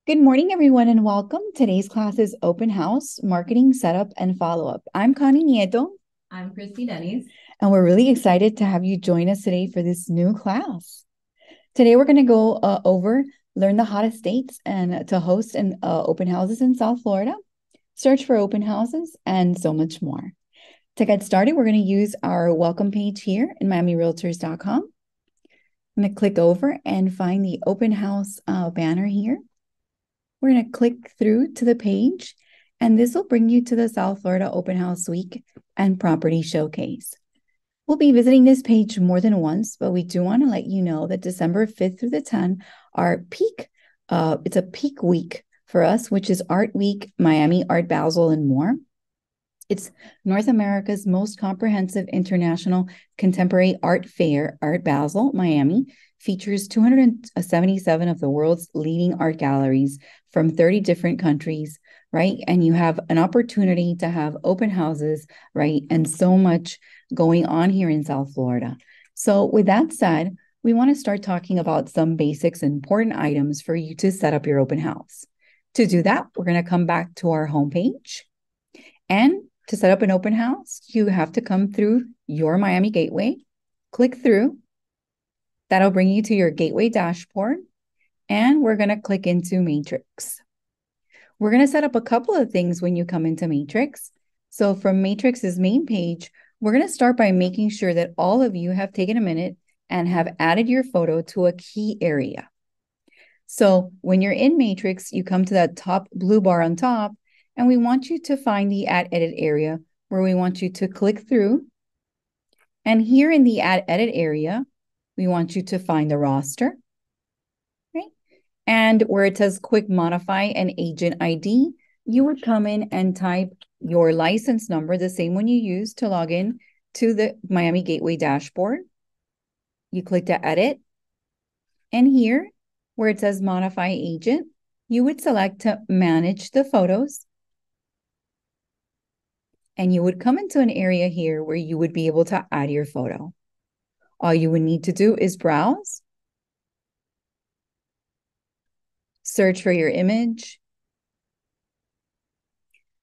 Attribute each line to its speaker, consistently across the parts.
Speaker 1: Good morning, everyone, and welcome. Today's class is Open House, Marketing, Setup, and Follow-Up. I'm Connie Nieto.
Speaker 2: I'm Christy Denny's.
Speaker 1: And we're really excited to have you join us today for this new class. Today, we're going to go learn the hottest dates and to host open houses in South Florida, search for open houses, and so much more. To get started, we're going to use our welcome page here in miamirealtors.com. I'm going to click over and find the open house banner here. We're going to click through to the page, and this will bring you to the South Florida Open House Week and Property Showcase. We'll be visiting this page more than once, but we do want to let you know that December 5th through the 10th are it's a peak week for us, which is Art Week, Miami, Art Basel, and more. It's North America's most comprehensive international contemporary art fair. Art Basel, Miami, features 277 of the world's leading art galleries from 30 different countries, right? And you have an opportunity to have open houses, right? And so much going on here in South Florida. So with that said, we want to start talking about some basics and important items for you to set up your open house. To do that, we're going to come back to our homepage. And to set up an open house, you have to come through your Miami Gateway, click through. That'll bring you to your Gateway dashboard, and we're going to click into Matrix. We're going to set up a couple of things when you come into Matrix. So from Matrix's main page, we're going to start by making sure that all of you have taken a minute and have added your photo to a key area. So when you're in Matrix, you come to that top blue bar on top, and we want you to find the Add Edit area where we want you to click through. And here in the Add Edit area, we want you to find the roster, right? And where it says Quick Modify an Agent ID, you would come in and type your license number, the same one you use to log in to the Miami Gateway dashboard. You click to Edit. And here, where it says Modify Agent, you would select to Manage the Photos. And you would come into an area here where you would be able to add your photo. All you would need to do is browse, search for your image,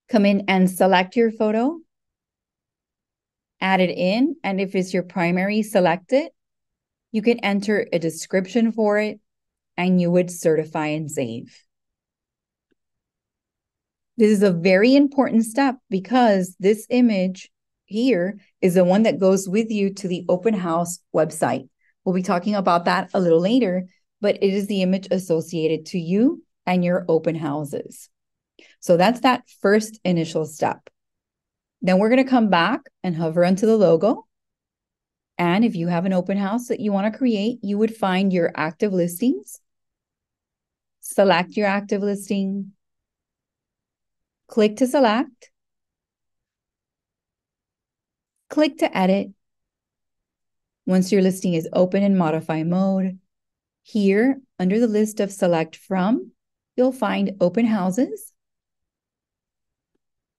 Speaker 1: come in and select your photo, add it in, and if it's your primary, select it. You can enter a description for it, and you would certify and save. This is a very important step because this image here is the one that goes with you to the open house website. We'll be talking about that a little later, but it is the image associated to you and your open houses. So that's that first initial step. Then we're going to come back and hover onto the logo. And if you have an open house that you want to create, you would find your active listings, select your active listing, click to select, click to edit. Once your listing is open in modify mode, here under the list of select from, you'll find open houses.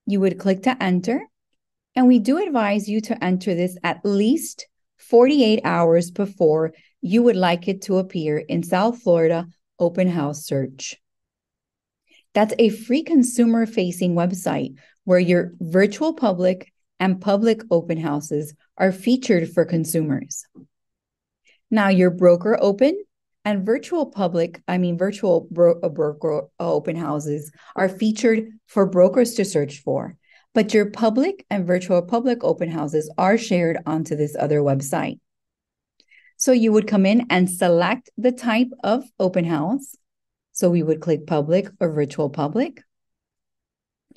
Speaker 1: You would click to enter, and we do advise you to enter this at least 48 hours before you would like it to appear in South Florida Open House Search. That's a free consumer-facing website where your virtual public and public open houses are featured for consumers. Now, your broker open and virtual broker open houses are featured for brokers to search for, but your public and virtual public open houses are shared onto this other website. So you would come in and select the type of open house. So we would click public or virtual public.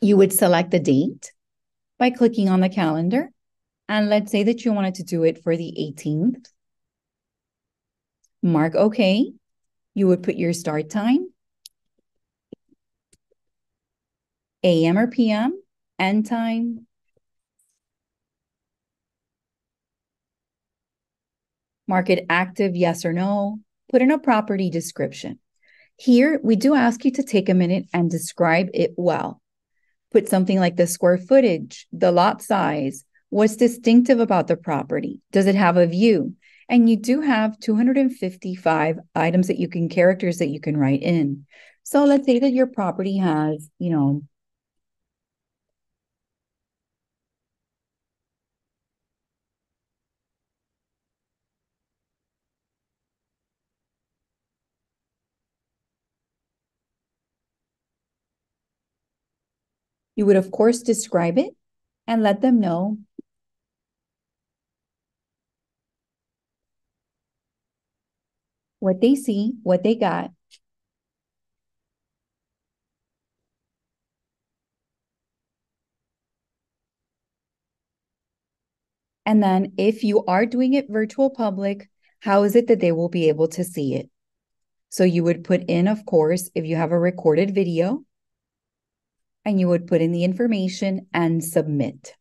Speaker 1: You would select the date by clicking on the calendar. And let's say that you wanted to do it for the 18th. Mark OK. You would put your start time, AM or PM, end time, mark it active, yes or no, put in a property description. Here, we do ask you to take a minute and describe it well. Put something like the square footage, the lot size, what's distinctive about the property, does it have a view? And you do have 255 characters that you can write in. So let's say that your property has, you would, of course, describe it and let them know what they see, what they got. And then if you are doing it virtual public, how is it that they will be able to see it? So you would put in, of course, if you have a recorded video, and you would put in the information and submit.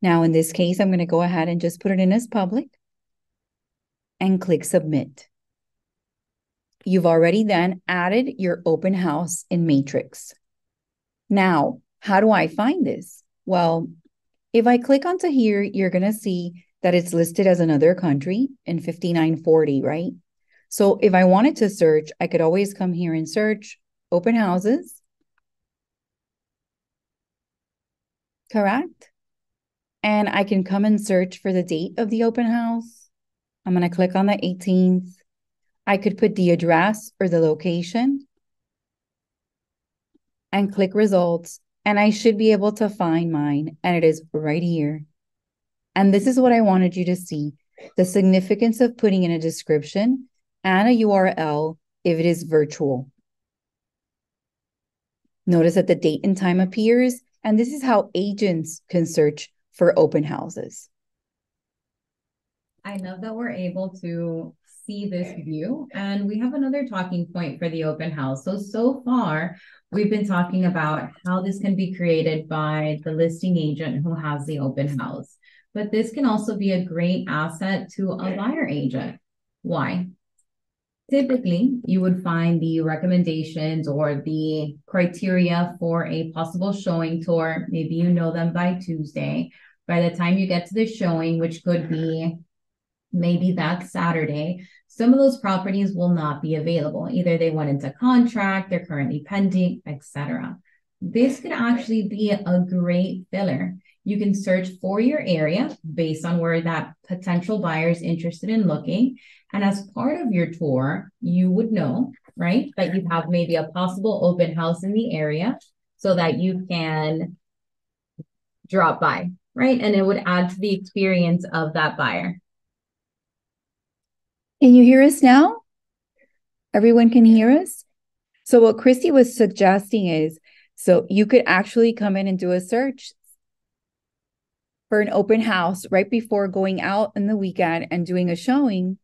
Speaker 1: Now, in this case, I'm going to go ahead and just put it in as public and click submit. You've already then added your open house in Matrix. Now, how do I find this? Well, if I click onto here, you're going to see that it's listed as another country in 5940, right? So if I wanted to search, I could always come here and search open houses, correct? And I can come and search for the date of the open house. I'm going to click on the 18th. I could put the address or the location and click results. And I should be able to find mine. And it is right here. And this is what I wanted you to see. The significance of putting in a description and a URL if it is virtual. Notice that the date and time appears. And this is how agents can search for open houses.
Speaker 2: I love that we're able to see this view. And we have another talking point for the open house. So far, we've been talking about how this can be created by the listing agent who has the open house. But this can also be a great asset to a buyer agent. Why? Typically, you would find the recommendations or the criteria for a possible showing tour. Maybe you know them by Tuesday. By the time you get to the showing, which could be maybe that Saturday, some of those properties will not be available. Either they went into contract, they're currently pending, etc. This could actually be a great filler. You can search for your area based on where that potential buyer is interested in looking. And as part of your tour, you would know, right, that you have maybe a possible open house in the area so that you can drop by, right? And it would add to the experience of that buyer.
Speaker 1: Can you hear us now? Everyone can hear us? So what Christy was suggesting is, so you could actually come in and do a search for an open house right before going out in the weekend and doing a showing,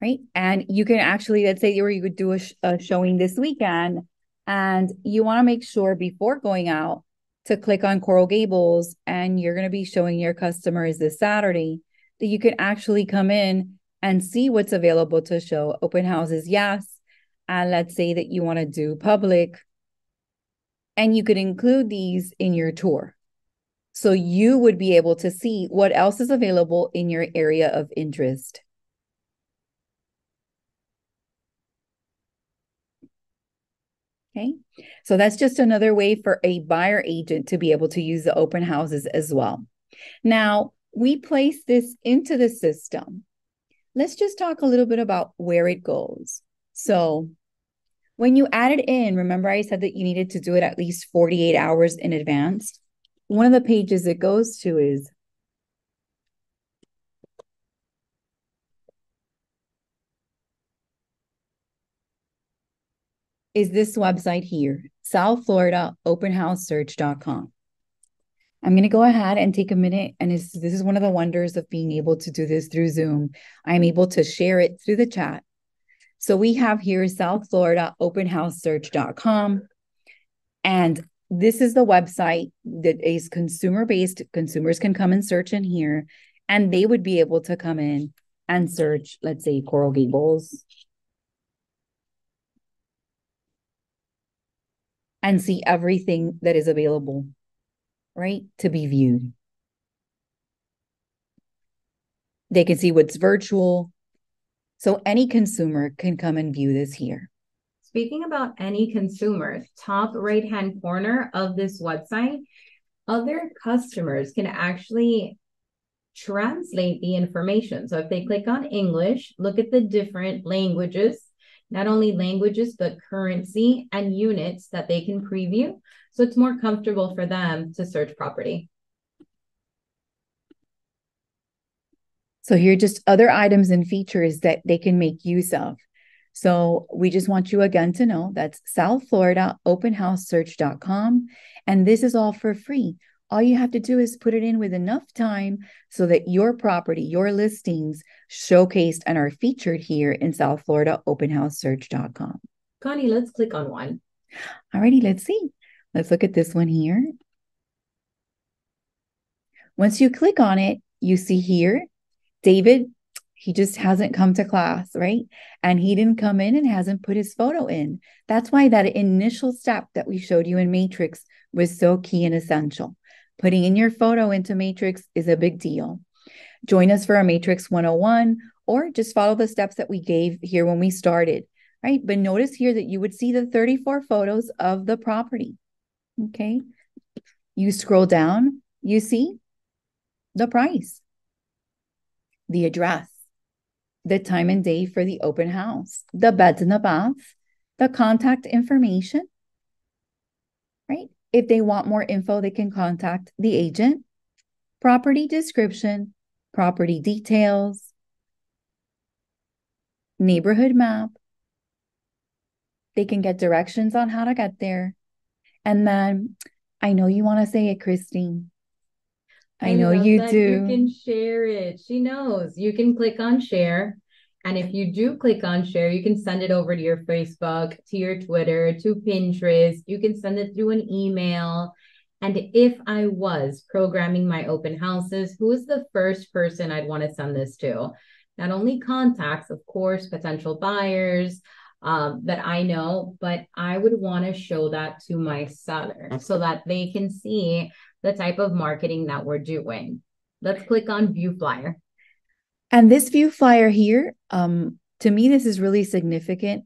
Speaker 1: right? And you can actually, let's say you would do a showing this weekend, and you want to make sure before going out to click on Coral Gables, and you're going to be showing your customers this Saturday, that you can actually come in and see what's available to show. Open houses, yes. And let's say that you want to do public, and you could include these in your tour. So you would be able to see what else is available in your area of interest. Okay, so that's just another way for a buyer agent to be able to use the open houses as well. Now, we place this into the system. Let's just talk a little bit about where it goes. So when you add it in, remember I said that you needed to do it at least 48 hours in advance. One of the pages it goes to is this website here, South Florida openhousesearch.com. I'm going to go ahead and take a minute. And this is one of the wonders of being able to do this through Zoom. I'm able to share it through the chat. So we have here South Florida openhousesearch.com. And this is the website that is consumer-based. Consumers can come and search in here, and they would be able to come in and search, let's say, Coral Gables, and see everything that is available, right, to be viewed. They can see what's virtual. So any consumer can come and view this here.
Speaker 2: Speaking about any consumer, top right-hand corner of this website, other customers can actually translate the information. So if they click on English, look at the different languages, not only languages, but currency and units that they can preview. So it's more comfortable for them to search property.
Speaker 1: So here are just other items and features that they can make use of. So we just want you again to know that's South Florida openhousesearch.com. And this is all for free. All you have to do is put it in with enough time so that your property, your listings showcased and are featured here in South Florida openhousesearch.com.
Speaker 2: Connie, let's click on one.
Speaker 1: Alrighty, let's see. Let's look at this one here. Once you click on it, you see here, David, he just hasn't come to class, right? And he didn't come in and hasn't put his photo in. That's why that initial step that we showed you in Matrix was so key and essential. Putting in your photo into Matrix is a big deal. Join us for our Matrix 101 or just follow the steps that we gave here when we started, right? But notice here that you would see the 34 photos of the property, okay? You scroll down, you see the price, the address, the time and day for the open house, the beds and the baths, the contact information, right? If they want more info, they can contact the agent, property description, property details, neighborhood map. They can get directions on how to get there. And then I know you want to say it, Christine. I know you do.
Speaker 2: You can share it. She knows. You can click on share. And if you do click on share, you can send it over to your Facebook, to your Twitter, to Pinterest. You can send it through an email. And if I was programming my open houses, who is the first person I'd want to send this to? Not only contacts, of course, potential buyers that I know, but I would want to show that to my seller so that they can see the type of marketing that we're doing. Let's click on view flyer.
Speaker 1: And this view flyer here, to me, this is really significant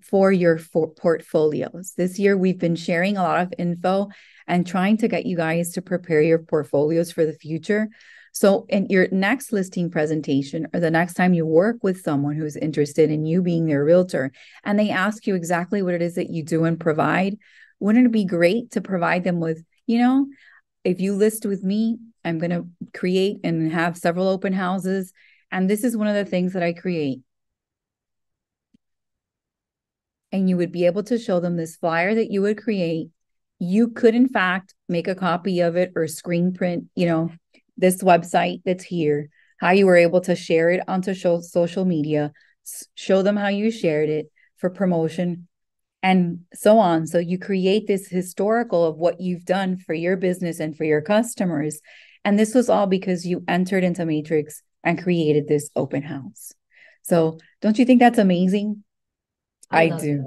Speaker 1: for your portfolios. This year, we've been sharing a lot of info and trying to get you guys to prepare your portfolios for the future. So in your next listing presentation or the next time you work with someone who's interested in you being their realtor and they ask you exactly what it is that you do and provide, wouldn't it be great to provide them with, if you list with me, I'm going to create and have several open houses. And this is one of the things that I create. And you would be able to show them this flyer that you would create. You could, in fact, make a copy of it or screen print, this website that's here, how you were able to share it onto social media, show them how you shared it for promotion, and so on. So you create this historical of what you've done for your business and for your customers. And this was all because you entered into Matrix and created this open house. So don't you think that's amazing? I do.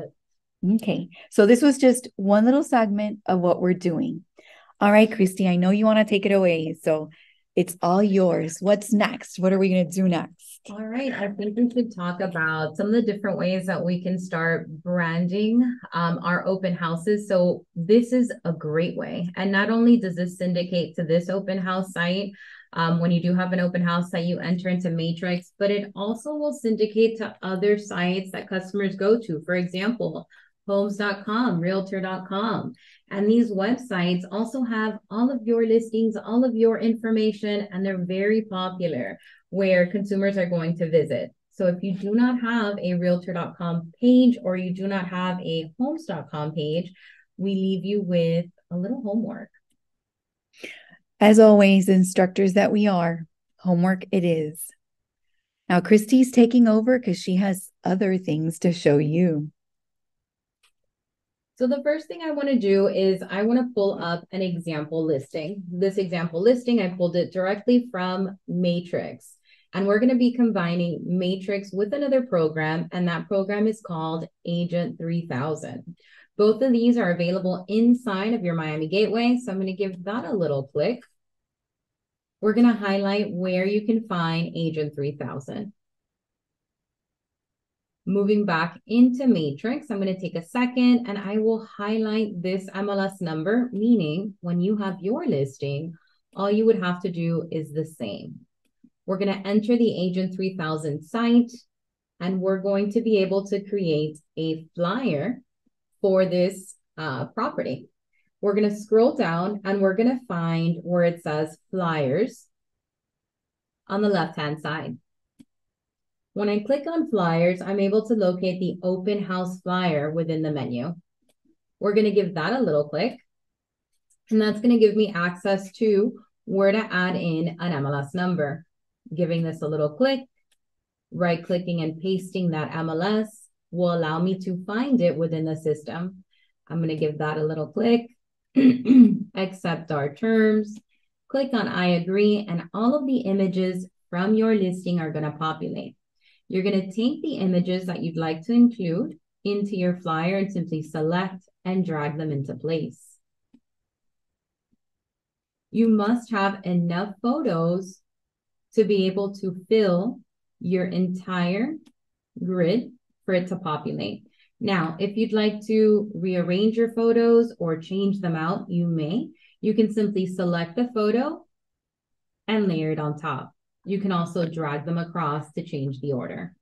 Speaker 1: It. Okay. So this was just one little segment of what we're doing. All right, Christy, I know you want to take it away. So it's all yours. What's next? What are we going to do next?
Speaker 2: All right. I think we could talk about some of the different ways that we can start branding our open houses. So this is a great way. And not only does this syndicate to this open house site, when you do have an open house that you enter into Matrix, but it also will syndicate to other sites that customers go to. For example, homes.com, realtor.com. And these websites also have all of your listings, all of your information, and they're very popular where consumers are going to visit. So if you do not have a realtor.com page or you do not have a homes.com page, we leave you with a little homework.
Speaker 1: As always, instructors that we are, homework it is. Now, Christy's taking over because she has other things to show you.
Speaker 2: So the first thing I want to do is I want to pull up an example listing. This example listing, I pulled it directly from Matrix. And we're going to be combining Matrix with another program, and that program is called Agent 3000. Both of these are available inside of your Miami Gateway, so I'm going to give that a little click. We're going to highlight where you can find Agent 3000. Moving back into Matrix, I'm going to take a second and I will highlight this MLS number, meaning when you have your listing, all you would have to do is the same. We're going to enter the Agent 3000 site, and we're going to be able to create a flyer for this property. We're going to scroll down and we're going to find where it says flyers on the left-hand side. When I click on flyers, I'm able to locate the open house flyer within the menu. We're going to give that a little click, and that's going to give me access to where to add in an MLS number. Giving this a little click, right-clicking and pasting that MLS will allow me to find it within the system. I'm going to give that a little click, accept our terms, click on I agree, and all of the images from your listing are going to populate. You're going to take the images that you'd like to include into your flyer and simply select and drag them into place. You must have enough photos to be able to fill your entire grid for it to populate. Now, if you'd like to rearrange your photos or change them out, you may. You can simply select the photo and layer it on top. You can also drag them across to change the order.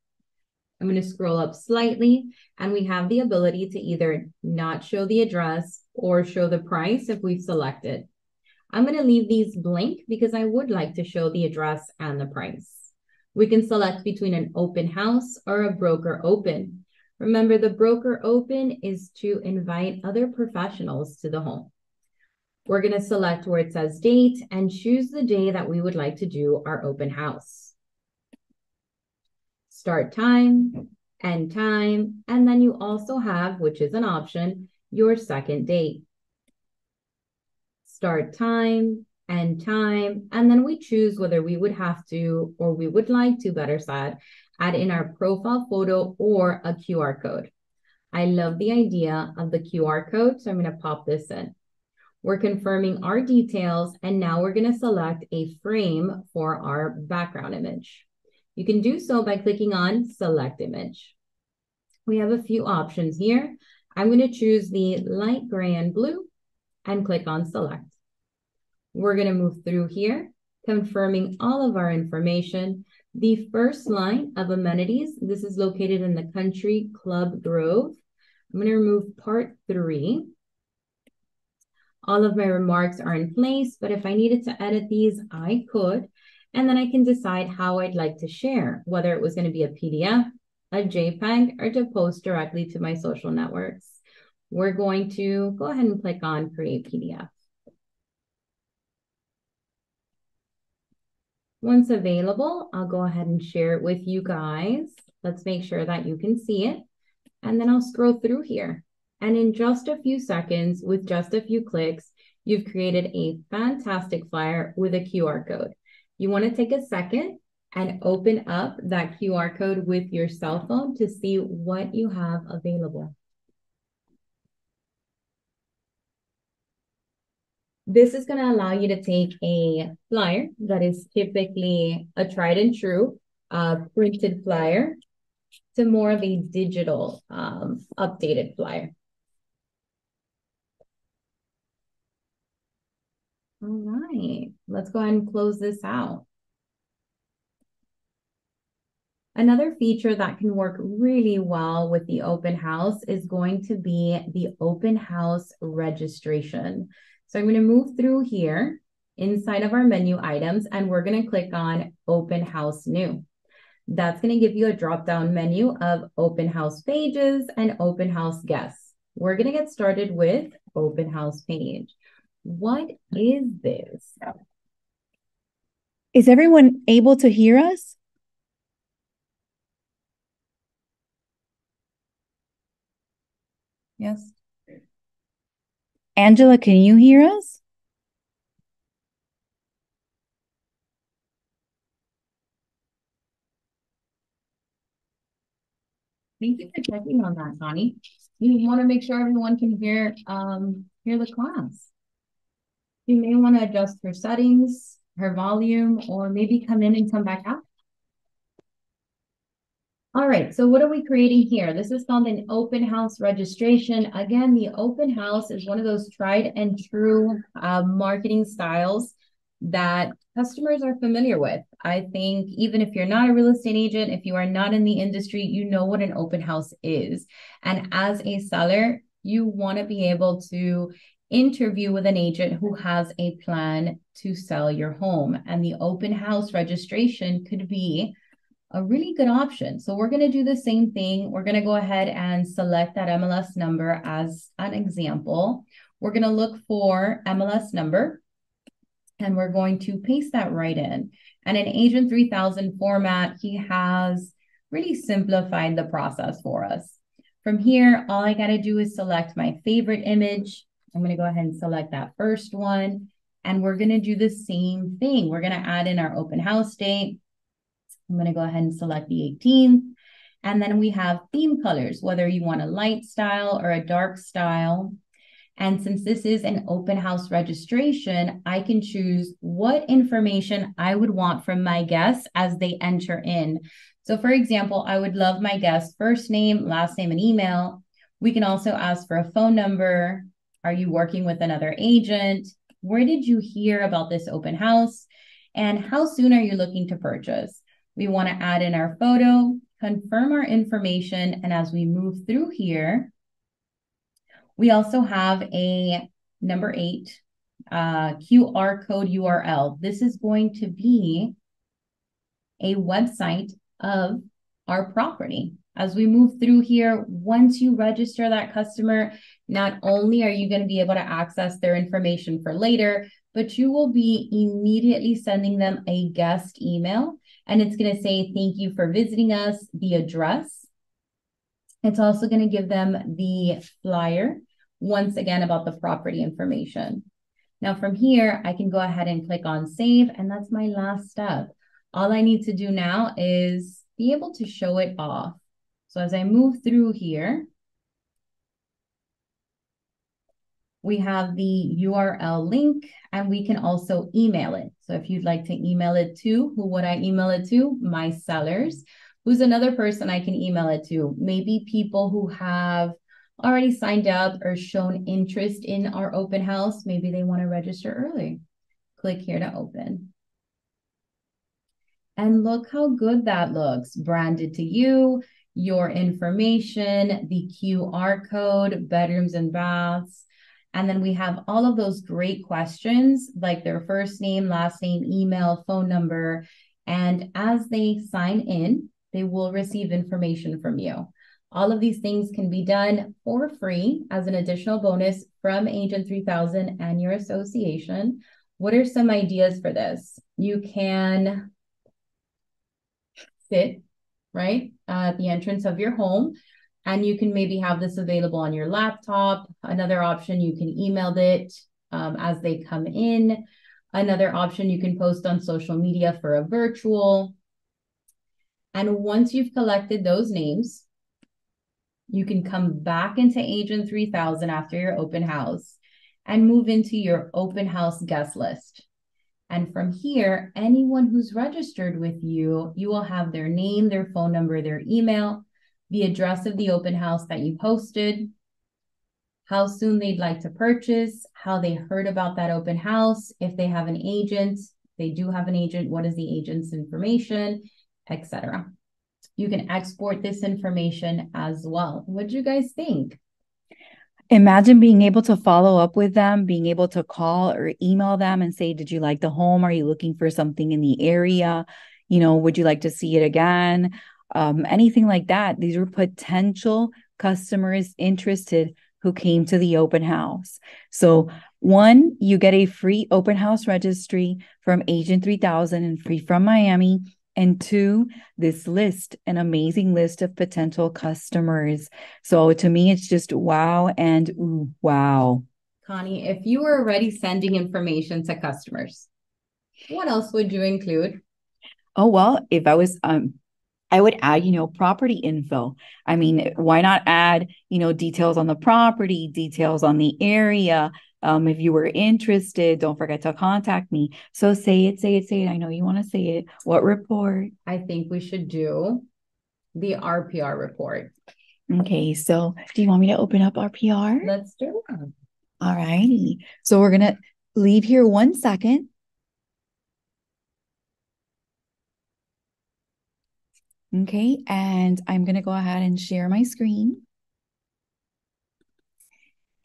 Speaker 2: I'm going to scroll up slightly, and we have the ability to either not show the address or show the price if we've selected. I'm going to leave these blank because I would like to show the address and the price. We can select between an open house or a broker open. Remember, the broker open is to invite other professionals to the home. We're going to select where it says date and choose the day that we would like to do our open house. Start time, end time, and then you also have, which is an option, your second date. Start time, end time, and then we choose whether we would have to, or we would like to, better said, add in our profile photo or a QR code. I love the idea of the QR code, so I'm going to pop this in. We're confirming our details, and now we're going to select a frame for our background image. You can do so by clicking on Select Image. We have a few options here. I'm going to choose the light gray and blue and click on Select. We're going to move through here, confirming all of our information. The first line of amenities, this is located in the Country Club Grove. I'm going to remove part 3. All of my remarks are in place, but if I needed to edit these, I could. And then I can decide how I'd like to share, whether it was going to be a PDF, a JPEG, or to post directly to my social networks. We're going to go ahead and click on Create PDF. Once available, I'll go ahead and share it with you guys. Let's make sure that you can see it. And then I'll scroll through here. And in just a few seconds, with just a few clicks, you've created a fantastic flyer with a QR code. You want to take a second and open up that QR code with your cell phone to see what you have available. This is going to allow you to take a flyer that is typically a tried and true printed flyer to more of a digital updated flyer. All right, let's go ahead and close this out. Another feature that can work really well with the open house is going to be the open house registration. So I'm going to move through here inside of our menu items, and we're going to click on Open House New. That's going to give you a drop-down menu of open house pages and open house guests. We're going to get started with open house page. What is this?
Speaker 1: Is everyone able to hear us?
Speaker 2: Yes.
Speaker 1: Angela, can you hear us?
Speaker 2: Thank you for checking on that, Connie. You want to make sure everyone can hear the class. You may want to adjust her settings, her volume, or maybe come in and come back out. All right, so what are we creating here? This is called an open house registration. Again, the open house is one of those tried and true marketing styles that customers are familiar with. I think even if you're not a real estate agent, if you are not in the industry, you know what an open house is. And as a seller, you want to be able to interview with an agent who has a plan to sell your home. And the open house registration could be a really good option. So we're going to do the same thing. We're going to go ahead and select that MLS number as an example. We're going to look for MLS number and we're going to paste that right in. And in Agent 3000 format, he has really simplified the process for us. From here, all I got to do is select my favorite image. I'm going to go ahead and select that first one. And we're going to do the same thing. We're going to add in our open house date. I'm going to go ahead and select the 18th. And then we have theme colors, whether you want a light style or a dark style. And since this is an open house registration, I can choose what information I would want from my guests as they enter in. So for example, I would love my guest's first name, last name, and email. We can also ask for a phone number. Are you working with another agent? Where did you hear about this open house? And how soon are you looking to purchase? We want to add in our photo, confirm our information, and as we move through here, we also have a number 8 QR code URL. This is going to be a website of our property. As we move through here, once you register that customer, not only are you going to be able to access their information for later, but you will be immediately sending them a guest email. And it's going to say, thank you for visiting us, the address. It's also going to give them the flyer, once again, about the property information. Now from here, I can go ahead and click on save, and that's my last step. All I need to do now is be able to show it off. So as I move through here, we have the URL link and we can also email it. So if you'd like to email it to, who would I email it to? My sellers. Who's another person I can email it to? Maybe people who have already signed up or shown interest in our open house. Maybe they want to register early. Click here to open. And look how good that looks. Branded to you, your information, the QR code, bedrooms and baths. And then we have all of those great questions like their first name, last name, email, phone number. And as they sign in, they will receive information from you. All of these things can be done for free as an additional bonus from Agent 3000 and your association. What are some ideas for this? You can sit right at the entrance of your home, and you can maybe have this available on your laptop. Another option, you can email it as they come in. Another option, you can post on social media for a virtual. And once you've collected those names, you can come back into Agent 3000 after your open house and move into your open house guest list. And from here, anyone who's registered with you, you will have their name, their phone number, their email, the address of the open house that you posted, how soon they'd like to purchase, how they heard about that open house, if they have an agent, they do have an agent, what is the agent's information, etc. You can export this information as well. What do you guys think?
Speaker 1: Imagine being able to follow up with them, being able to call or email them and say, did you like the home? Are you looking for something in the area? Would you like to see it again? Anything like that. These were potential customers interested who came to the open house. So one, you get a free open house registry from Agent 3000 and free from Miami. And two, this list, an amazing list of potential customers. So to me, it's just wow and ooh, wow.
Speaker 2: Connie, if you were already sending information to customers, what else would you include?
Speaker 1: Oh, well, if I was, I would add, property info. I mean, why not add, details on the property, details on the area. If you were interested, don't forget to contact me. So say it, say it, say it. I know you want to say it. What report?
Speaker 2: I think we should do the RPR report.
Speaker 1: Okay, so do you want me to open up RPR?
Speaker 2: Let's do it.
Speaker 1: All righty. So we're going to leave here 1 second. Okay, and I'm going to go ahead and share my screen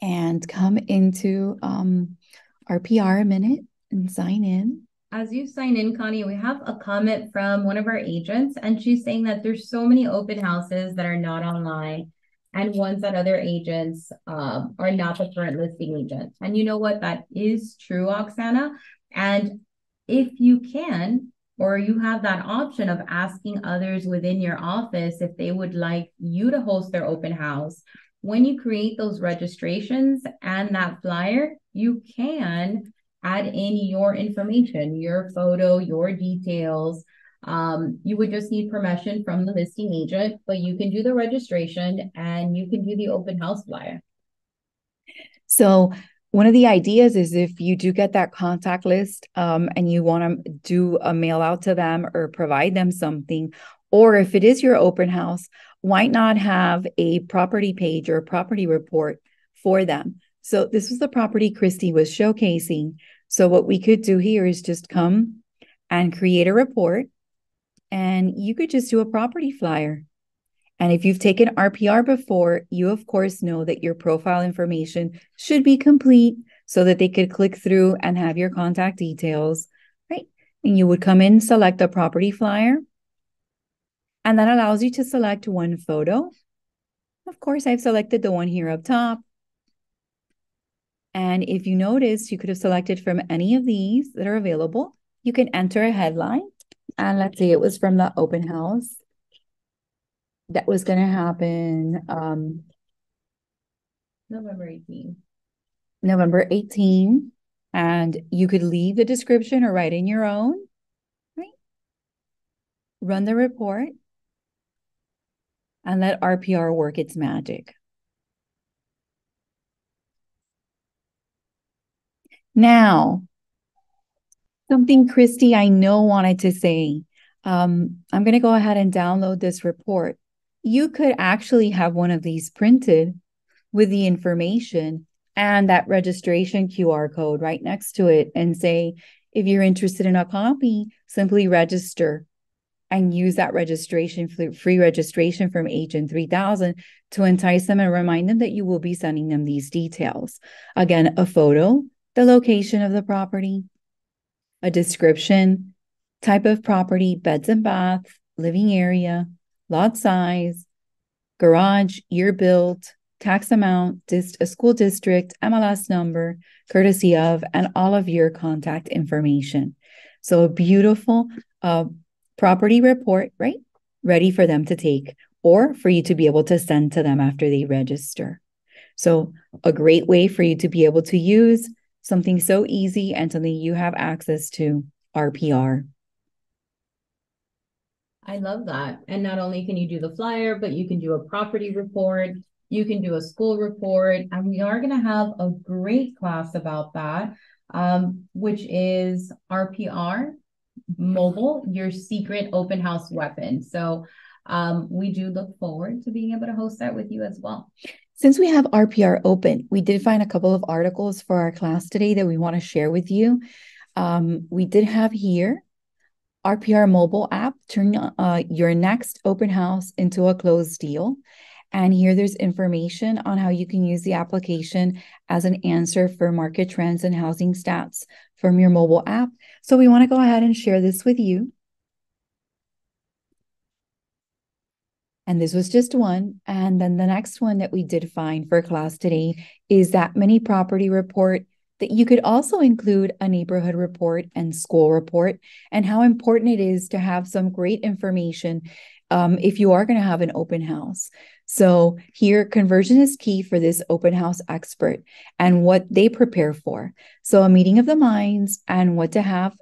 Speaker 1: and come into RPR a minute and sign in.
Speaker 2: As you sign in, Connie, we have a comment from one of our agents, and she's saying that there's so many open houses that are not online and ones that other agents are not the current listing agent. And you know what? That is true, Oksana. And if you can, or you have that option of asking others within your office if they would like you to host their open house, when you create those registrations and that flyer, you can add in your information, your photo, your details. You would just need permission from the listing agent, but you can do the registration and you can do the open house flyer.
Speaker 1: So one of the ideas is if you do get that contact list and you want to do a mail out to them or provide them something, or if it is your open house, why not have a property page or a property report for them? So this was the property Christy was showcasing. So what we could do here is just come and create a report, and you could just do a property flyer. And if you've taken RPR before, you of course know that your profile information should be complete so that they could click through and have your contact details, right? And you would come in, select a property flyer, and that allows you to select one photo. Of course, I've selected the one here up top. And if you notice, you could have selected from any of these that are available. You can enter a headline. And let's say it was from the open house that was going to happen
Speaker 2: November 18th.
Speaker 1: November 18. And you could leave the description or write in your own, right? Run the report and let RPR work its magic. Now, something Christy I know wanted to say. I'm going to go ahead and download this report. You could actually have one of these printed with the information and that registration QR code right next to it and say, if you're interested in a copy, simply register and use that registration, free registration from Agent 3000 to entice them and remind them that you will be sending them these details. Again, a photo, the location of the property, a description, type of property, beds and baths, living area, lot size, garage, year built, tax amount, a school district, MLS number, courtesy of, and all of your contact information. So a beautiful property report, right? Ready for them to take or for you to be able to send to them after they register. So a great way for you to be able to use something so easy and something you have access to, RPR.
Speaker 2: I love that. And not only can you do the flyer, but you can do a property report, you can do a school report, and we are going to have a great class about that, which is RPR mobile, your secret open house weapon. So we do look forward to being able to host that with you as well.
Speaker 1: Since we have RPR open, we did find a couple of articles for our class today that we want to share with you. We did have here RPR mobile app, turn your next open house into a closed deal. And here there's information on how you can use the application as an answer for market trends and housing stats from your mobile app. So we want to go ahead and share this with you. And this was just one. And then the next one that we did find for class today is that mini property report that you could also include a neighborhood report and school report, and how important it is to have some great information if you are going to have an open house. So here, conversion is key for this open house expert and what they prepare for. So a meeting of the minds and what to have,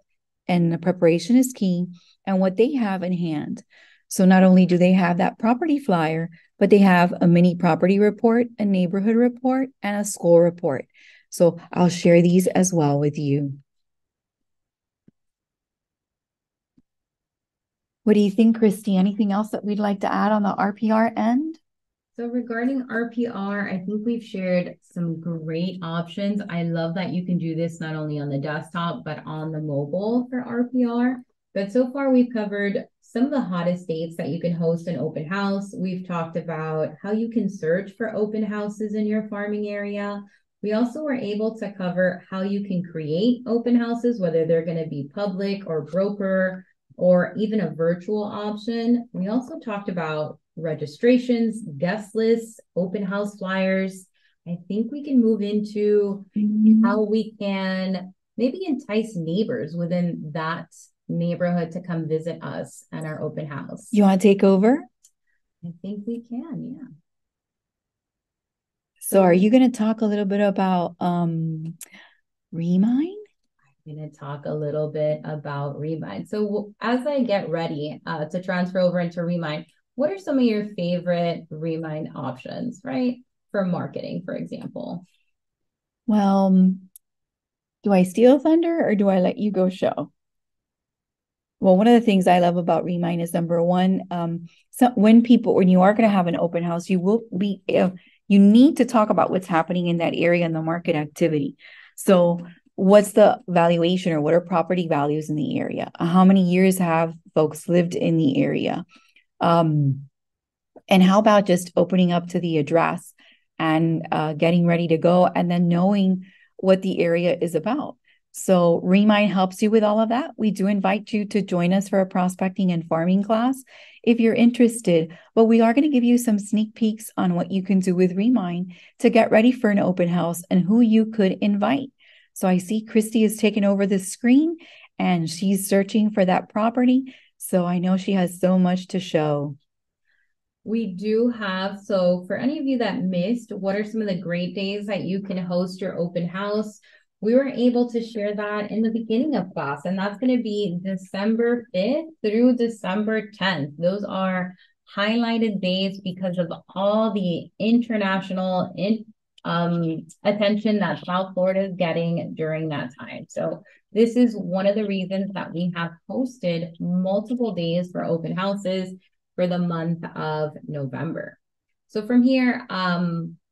Speaker 1: and the preparation is key, and what they have in hand. So not only do they have that property flyer, but they have a mini property report, a neighborhood report, and a school report. So I'll share these as well with you. What do you think, Christy? Anything else that we'd like to add on the RPR end?
Speaker 2: So regarding RPR, I think we've shared some great options. I love that you can do this not only on the desktop, but on the mobile for RPR. But so far, we've covered some of the hottest dates that you can host an open house. We've talked about how you can search for open houses in your farming area. We also were able to cover how you can create open houses, whether they're going to be public or broker or even a virtual option. We also talked about registrations, guest lists, open house flyers. I think we can move into how we can maybe entice neighbors within that neighborhood to come visit us at our open house.
Speaker 1: You want to take over?
Speaker 2: I think we can, yeah.
Speaker 1: So are you going to talk a little bit about Remind?
Speaker 2: I'm going to talk a little bit about Remind. So as I get ready to transfer over into Remind, what are some of your favorite Remind options, right? For marketing, for example.
Speaker 1: Well, do I steal thunder or do I let you go show? Well, one of the things I love about Remind is number one, so when you are going to have an open house, you need to talk about what's happening in that area and the market activity. So what's the valuation or what are property values in the area? How many years have folks lived in the area? And how about just opening up to the address and getting ready to go and then knowing what the area is about? So Remind helps you with all of that. We do invite you to join us for a prospecting and farming class if you're interested, but we are going to give you some sneak peeks on what you can do with Remind to get ready for an open house and who you could invite. So I see Christy has taken over the screen and she's searching for that property. So I know she has so much to show.
Speaker 2: We do have, so for any of you that missed, what are some of the great days that you can host your open house? We were able to share that in the beginning of class, and that's going to be December 5th through December 10th. Those are highlighted days because of all the international attention that South Florida is getting during that time. So this is one of the reasons that we have hosted multiple days for open houses for the month of November. So from here,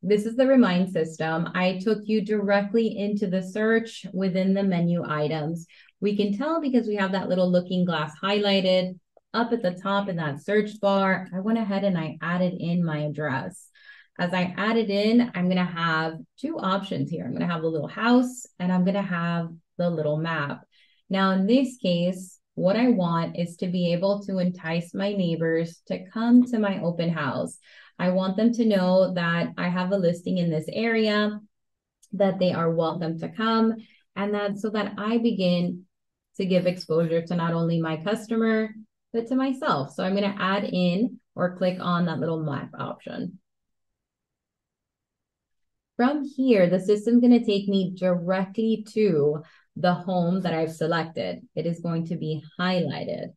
Speaker 2: this is the Remind system. I took you directly into the search within the menu items. We can tell because we have that little looking glass highlighted up at the top in that search bar. I went ahead and I added in my address. As I added in, I'm going to have two options here. I'm going to have the little house and I'm going to have the little map. Now, in this case, what I want is to be able to entice my neighbors to come to my open house. I want them to know that I have a listing in this area, that they are welcome to come, and that so that I begin to give exposure to not only my customer, but to myself. So I'm going to add in or click on that little map option. From here, the system's going to take me directly to the home that I've selected. It is going to be highlighted,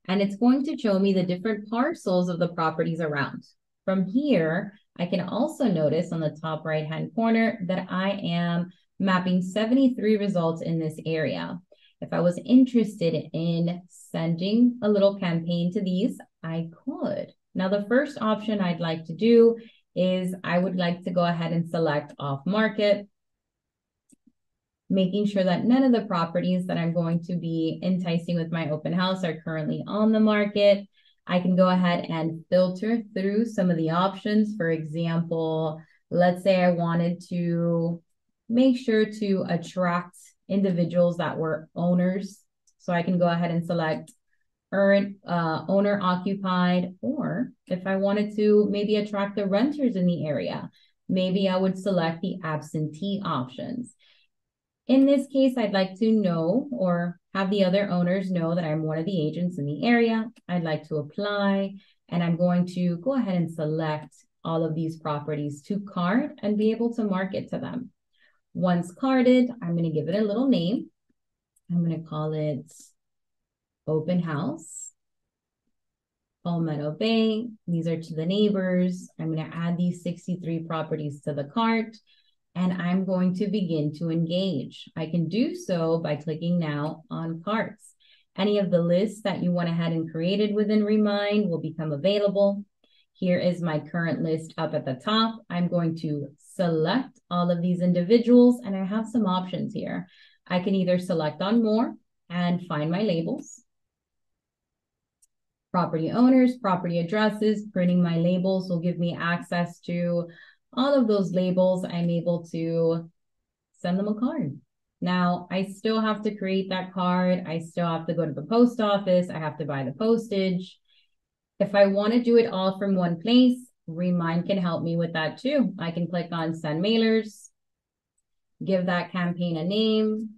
Speaker 2: and it's going to show me the different parcels of the properties around. From here, I can also notice on the top right-hand corner that I am mapping 73 results in this area. If I was interested in sending a little campaign to these, I could. Now, the first option I'd like to do is I would like to go ahead and select off market, making sure that none of the properties that I'm going to be enticing with my open house are currently on the market. I can go ahead and filter through some of the options. For example, let's say I wanted to make sure to attract individuals that were owners. So I can go ahead and select owner occupied, or if I wanted to maybe attract the renters in the area, maybe I would select the absentee options. In this case, I'd like to know or have the other owners know that I'm one of the agents in the area. I'd like to apply, and I'm going to go ahead and select all of these properties to card and be able to market to them. Once carded, I'm going to give it a little name. I'm going to call it Open House, Palmetto Bay. These are to the neighbors. I'm going to add these 63 properties to the cart, and I'm going to begin to engage. I can do so by clicking now on carts. Any of the lists that you went ahead and created within Remind will become available. Here is my current list up at the top. I'm going to select all of these individuals, and I have some options here. I can either select on more and find my labels, property owners, property addresses. Printing my labels will give me access to all of those labels. I'm able to send them a card. Now, I still have to create that card. I still have to go to the post office. I have to buy the postage. If I want to do it all from one place, Remind can help me with that too. I can click on send mailers, give that campaign a name,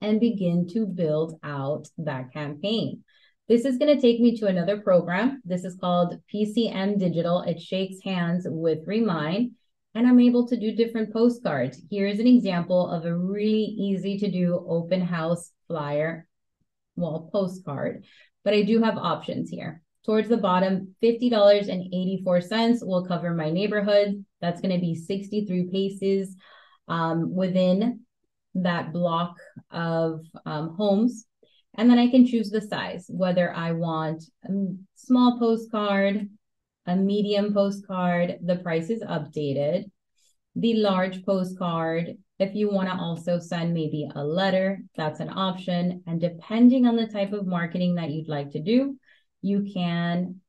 Speaker 2: and begin to build out that campaign. This is going to take me to another program. This is called PCM Digital. It shakes hands with Remind, and I'm able to do different postcards. Here's an example of a really easy to do open house flyer, well, postcard, but I do have options here. Towards the bottom, $50.84 will cover my neighborhood. That's going to be 63 paces within that block of homes. And then I can choose the size, whether I want a small postcard, a medium postcard, the price is updated, the large postcard. If you want to also send maybe a letter, that's an option. And depending on the type of marketing that you'd like to do, you can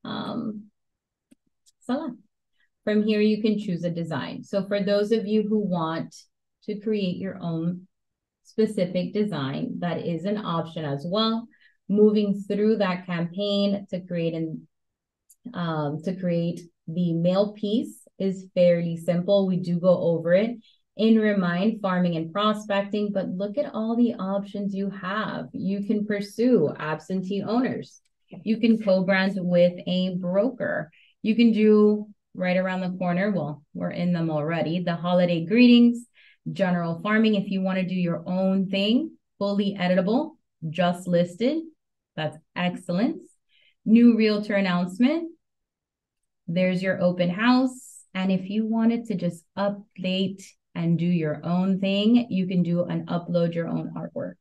Speaker 2: select. From here, you can choose a design. So for those of you who want to create your own specific design, that is an option as well. Moving through that campaign to create the mail piece is fairly simple. We do go over it in Remind Farming and Prospecting, but look at all the options you have. You can pursue absentee owners. You can co-brand with a broker. You can do right around the corner, well, we're in them already, the holiday greetings, general farming. If you want to do your own thing, fully editable, just listed, that's excellent. New realtor announcement, there's your open house. And if you wanted to just update and do your own thing, you can do and upload your own artwork.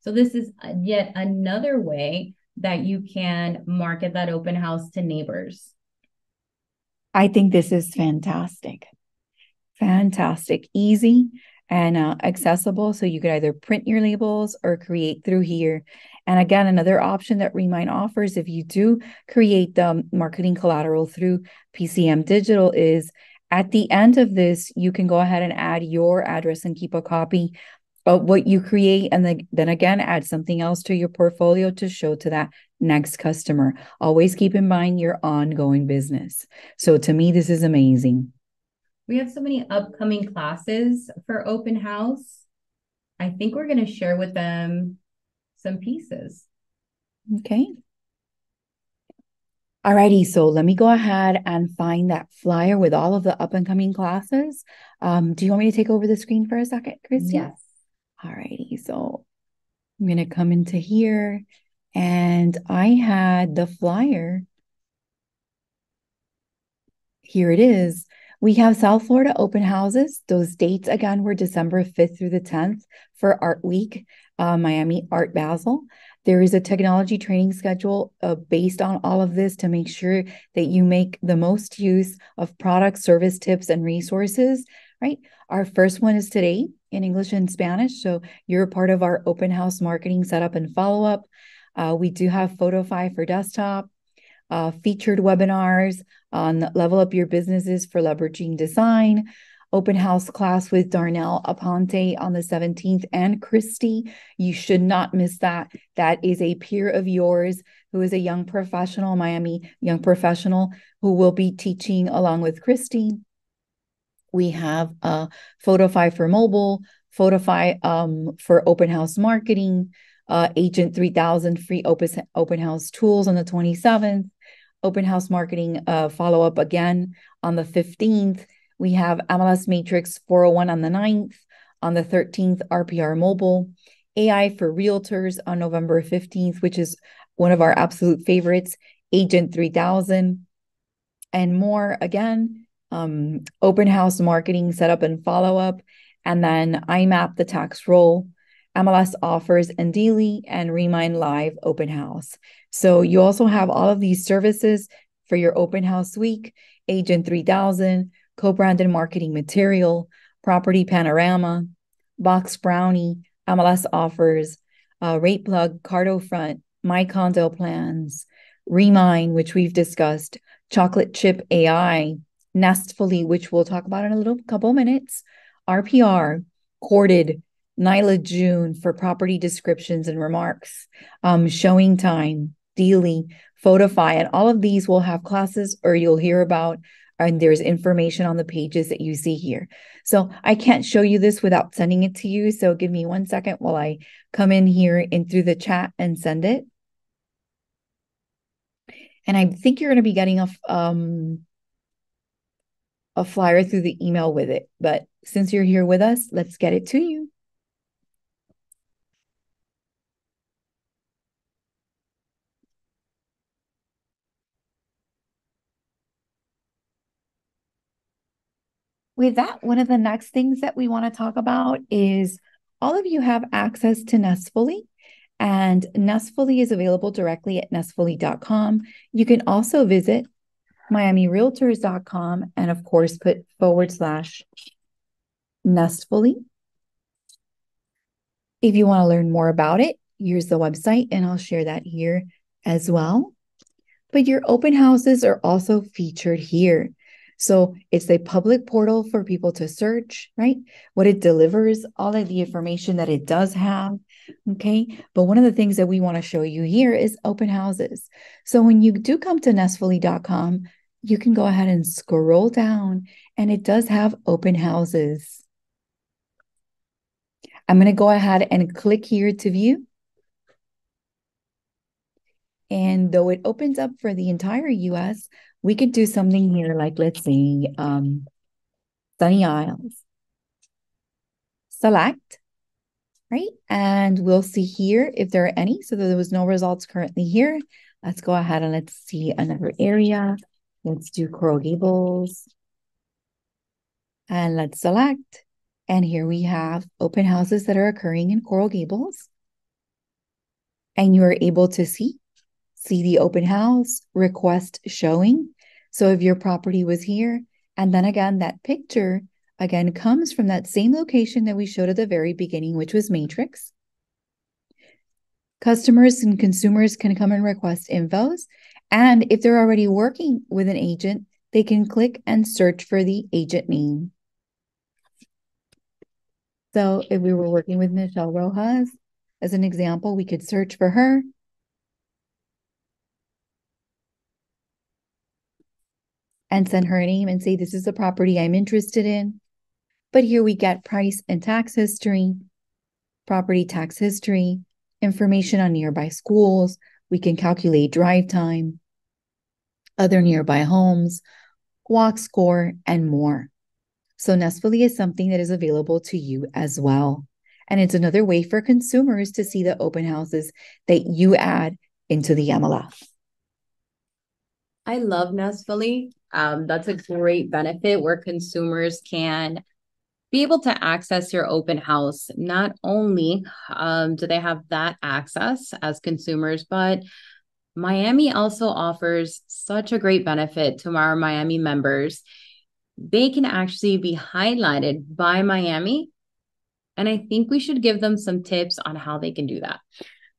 Speaker 2: So this is yet another way that you can market that open house to neighbors.
Speaker 1: I think this is fantastic. Fantastic. Easy and accessible. So you could either print your labels or create through here. And again, another option that Remind offers if you do create the marketing collateral through PCM Digital is at the end of this, you can go ahead and add your address and keep a copy of what you create. And then again, add something else to your portfolio to show to that next customer. Always keep in mind your ongoing business. So to me, this is amazing.
Speaker 2: We have so many upcoming classes for open house. I think we're going to share with them some pieces.
Speaker 1: Okay. Alrighty, so let me go ahead and find that flyer with all of the up and coming classes. Do you want me to take over the screen for a second, Christy?
Speaker 2: Yes.
Speaker 1: Alrighty, so I'm going to come into here and I had the flyer. Here it is. We have South Florida open houses. Those dates again were December 5th through the 10th for Art Week, Miami Art Basel. There is a technology training schedule based on all of this to make sure that you make the most use of product, service tips, and resources, right? Our first one is today in English and Spanish. So you're a part of our open house marketing setup and follow-up. We do have Photofy for desktop, featured webinars on Level Up Your Businesses for Leveraging Design, open house class with Darnell Aponte on the 17th, and Christy. You should not miss that. That is a peer of yours who is a young professional, Miami young professional, who will be teaching along with Christy. We have Photofy for mobile, Photofy for open house marketing, Agent 3000 free open house tools on the 27th, open house marketing follow-up again on the 15th. We have MLS Matrix 401 on the 9th. On the 13th, RPR Mobile. AI for Realtors on November 15th, which is one of our absolute favorites. Agent 3000 and more. Again, open house marketing setup and follow-up. And then IMAP, the tax roll. MLS offers and daily and Remind Live open house. So you also have all of these services for your open house week, Agent 3000, co-branded marketing material, property panorama, box brownie, MLS offers, rate plug, Cardo front, my condo plans, Remind, which we've discussed, chocolate chip AI, Nestfully, which we'll talk about in a little couple minutes, RPR, Corded, Nyla June for property descriptions and remarks, Showing Time, Dealy, Photify, and all of these will have classes or you'll hear about, and there's information on the pages that you see here. So I can't show you this without sending it to you. So give me 1 second while I come in here and through the chat and send it. And I think you're going to be getting a flyer through the email with it. But since you're here with us, let's get it to you. With that, one of the next things that we want to talk about is all of you have access to Nestfully, and Nestfully is available directly at nestfully.com. You can also visit miamirealtors.com and, of course, put /Nestfully. If you want to learn more about it, here's the website, and I'll share that here as well. But your open houses are also featured here. So it's a public portal for people to search, right? What it delivers, all of the information that it does have, okay? But one of the things that we want to show you here is open houses. So when you do come to nestfully.com, you can go ahead and scroll down, and it does have open houses. I'm going to go ahead and click here to view. And though it opens up for the entire US, we could do something here like, let's say, Sunny Isles. Select, right? And we'll see here if there are any. So there was no results currently here. Let's go ahead and let's see another area. Let's do Coral Gables. And let's select. And here we have open houses that are occurring in Coral Gables. And you are able to see the open house, request showing. So if your property was here, and then again, that picture again comes from that same location that we showed at the very beginning, which was Matrix. Customers and consumers can come and request infos. And if they're already working with an agent, they can click and search for the agent name. So if we were working with Michelle Rojas, as an example, we could search for her. And send her a name and say, this is the property I'm interested in. But here we get price and tax history, property tax history, information on nearby schools. We can calculate drive time, other nearby homes, walk score, and more. So Nestfully is something that is available to you as well. And it's another way for consumers to see the open houses that you add into the MLS.
Speaker 3: I love Nestfully. That's a great benefit where consumers can be able to access your open house. Not only do they have that access as consumers, but Miami also offers such a great benefit to our Miami members. They can actually be highlighted by Miami. And I think we should give them some tips on how they can do that.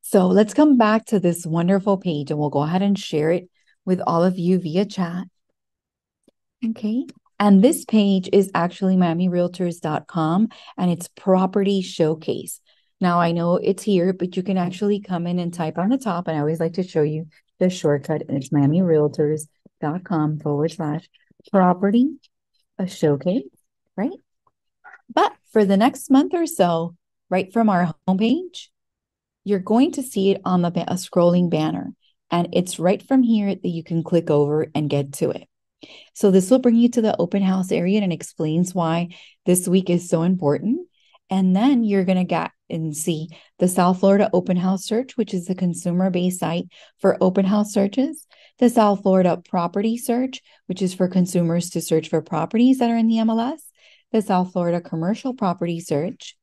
Speaker 1: So let's come back to this wonderful page, and we'll go ahead and share it with all of you via chat. Okay. And this page is actually miamirealtors.com, and it's property showcase. Now I know it's here, but you can actually come in and type on the top. And I always like to show you the shortcut, and it's miamirealtors.com/property showcase, right? But for the next month or so, right from our homepage, you're going to see it on a scrolling banner. And it's right from here that you can click over and get to it. So this will bring you to the open house area and explains why this week is so important. And then you're going to get and see the South Florida Open House Search, which is a consumer-based site for open house searches. The South Florida Property Search, which is for consumers to search for properties that are in the MLS. The South Florida Commercial Property Search.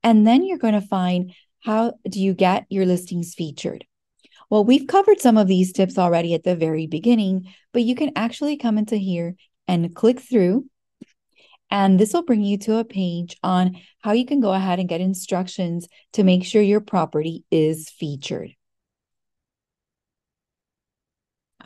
Speaker 1: And then you're going to find how do you get your listings featured. Well, we've covered some of these tips already at the very beginning, but you can actually come into here and click through. And this will bring you to a page on how you can go ahead and get instructions to make sure your property is featured.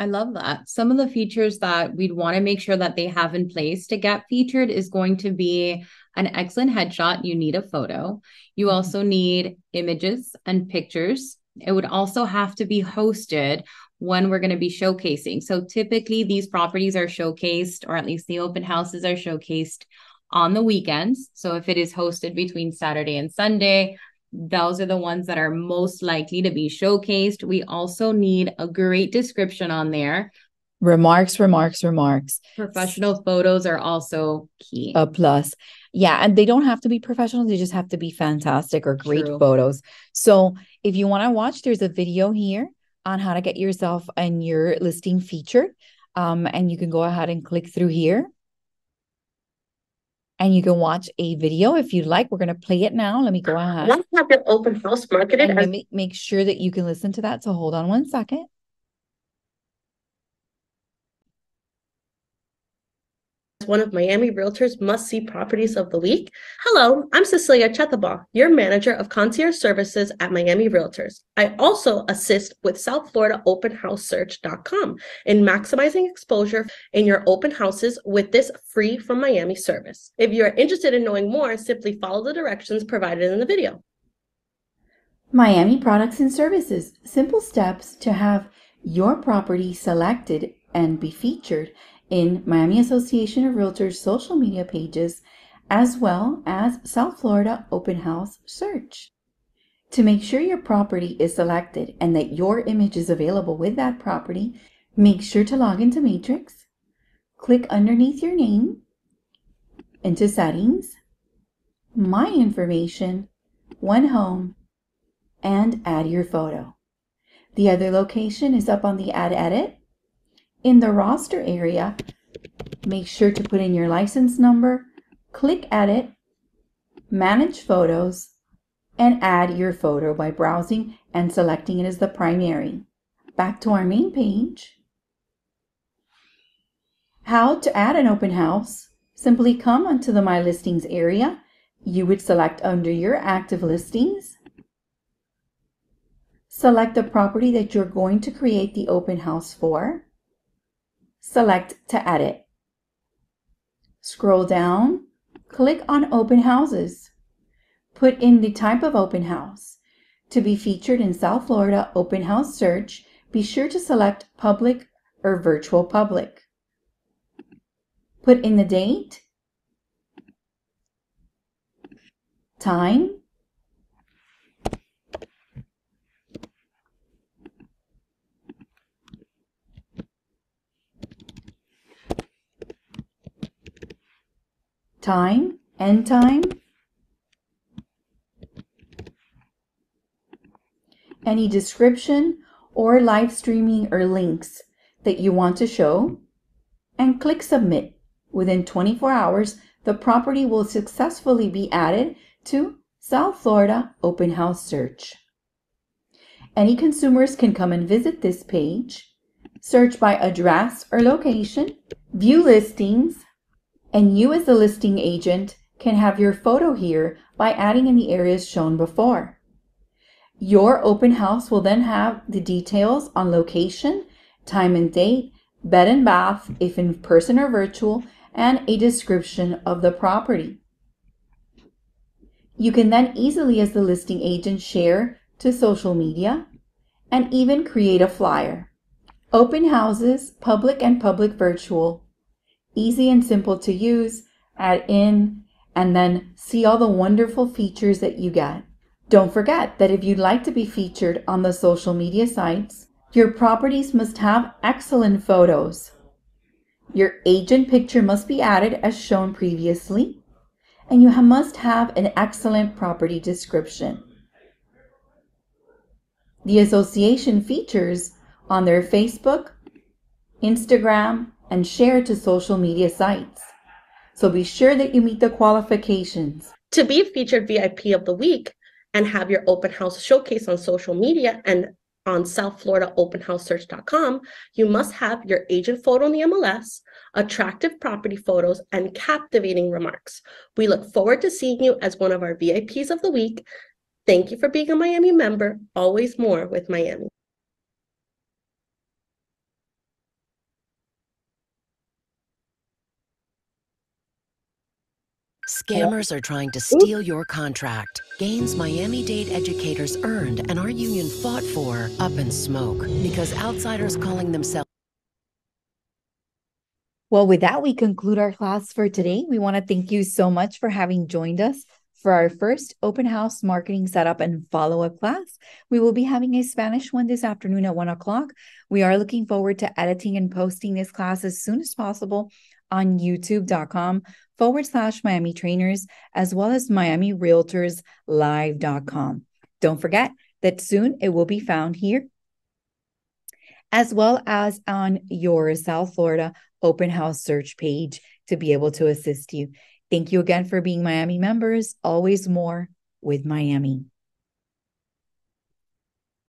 Speaker 3: I love that. Some of the features that we'd want to make sure that they have in place to get featured is going to be an excellent headshot. You need a photo. You also need images and pictures. It would also have to be hosted when we're going to be showcasing. So typically these properties are showcased, or at least the open houses are showcased on the weekends. So if it is hosted between Saturday and Sunday, those are the ones that are most likely to be showcased. We also need a great description on there.
Speaker 1: Remarks.
Speaker 3: Professional photos are also key.
Speaker 1: A plus. Yeah, and they don't have to be professional. They just have to be fantastic or great photos. So if you want to watch, there's a video here on how to get yourself and your listing featured. And you can go ahead and click through here. And you can watch a video if you'd like. We're going to play it now. Let me go ahead.
Speaker 4: Once you have your open house marketed,
Speaker 1: and make sure that you can listen to that. So hold on one second.
Speaker 4: One of Miami Realtors must-see properties of the week. Hello, I'm Cecilia Chethabah, your manager of concierge services at Miami Realtors. I also assist with South Florida OpenHouseSearch.com in maximizing exposure in your open houses with this free from Miami service. If you're interested in knowing more, simply follow the directions provided in the video.
Speaker 1: Miami Products and Services. Simple steps to have your property selected and be featured in Miami Association of Realtors social media pages, as well as South Florida Open House Search. To make sure your property is selected and that your image is available with that property, make sure to log into Matrix, click underneath your name, into Settings, My Information, One Home, and add your photo. The other location is up on the Add Edit. In the roster area, make sure to put in your license number, click Edit, Manage Photos, and add your photo by browsing and selecting it as the primary. Back to our main page. How to add an open house. Simply come onto the My Listings area. You would select under your active listings. Select the property that you're going to create the open house for. Select to edit. Scroll down, click on Open Houses. Put in the type of open house. To be featured in South Florida Open House Search, be sure to select Public or Virtual Public. Put in the date, time, end time, any description or live streaming or links that you want to show, and click Submit. Within 24 hours, the property will successfully be added to South Florida Open House Search. Any consumers can come and visit this page, search by address or location, view listings, and you as the listing agent can have your photo here by adding in the areas shown before. Your open house will then have the details on location, time and date, bed and bath, if in person or virtual, and a description of the property. You can then easily, as the listing agent, share to social media and even create a flyer. Open houses, public and public virtual. Easy and simple to use, add in, and then see all the wonderful features that you get. Don't forget that if you'd like to be featured on the social media sites, your properties must have excellent photos. Your agent picture must be added as shown previously, and you must have an excellent property description. The association features on their Facebook, Instagram, and share to social media sites. So be sure that you meet the qualifications.
Speaker 4: To be featured VIP of the week and have your open house showcase on social media and on southfloridaopenhousesearch.com, you must have your agent photo in the MLS, attractive property photos, and captivating remarks. We look forward to seeing you as one of our VIPs of the week. Thank you for being a Miami member. Always more with Miami.
Speaker 5: Scammers are trying to steal your contract. Gains Miami-Dade educators earned and our union fought for up in smoke because outsiders calling themselves.
Speaker 1: Well, with that, we conclude our class for today. We want to thank you so much for having joined us for our first open house marketing setup and follow-up class. We will be having a Spanish one this afternoon at 1 o'clock. We are looking forward to editing and posting this class as soon as possible on youtube.com/miamitrainers, as well as miamirealtorslive.com. Don't forget that soon it will be found here, as well as on your South Florida open house search page to be able to assist you. Thank you again for being Miami members. Always more with Miami.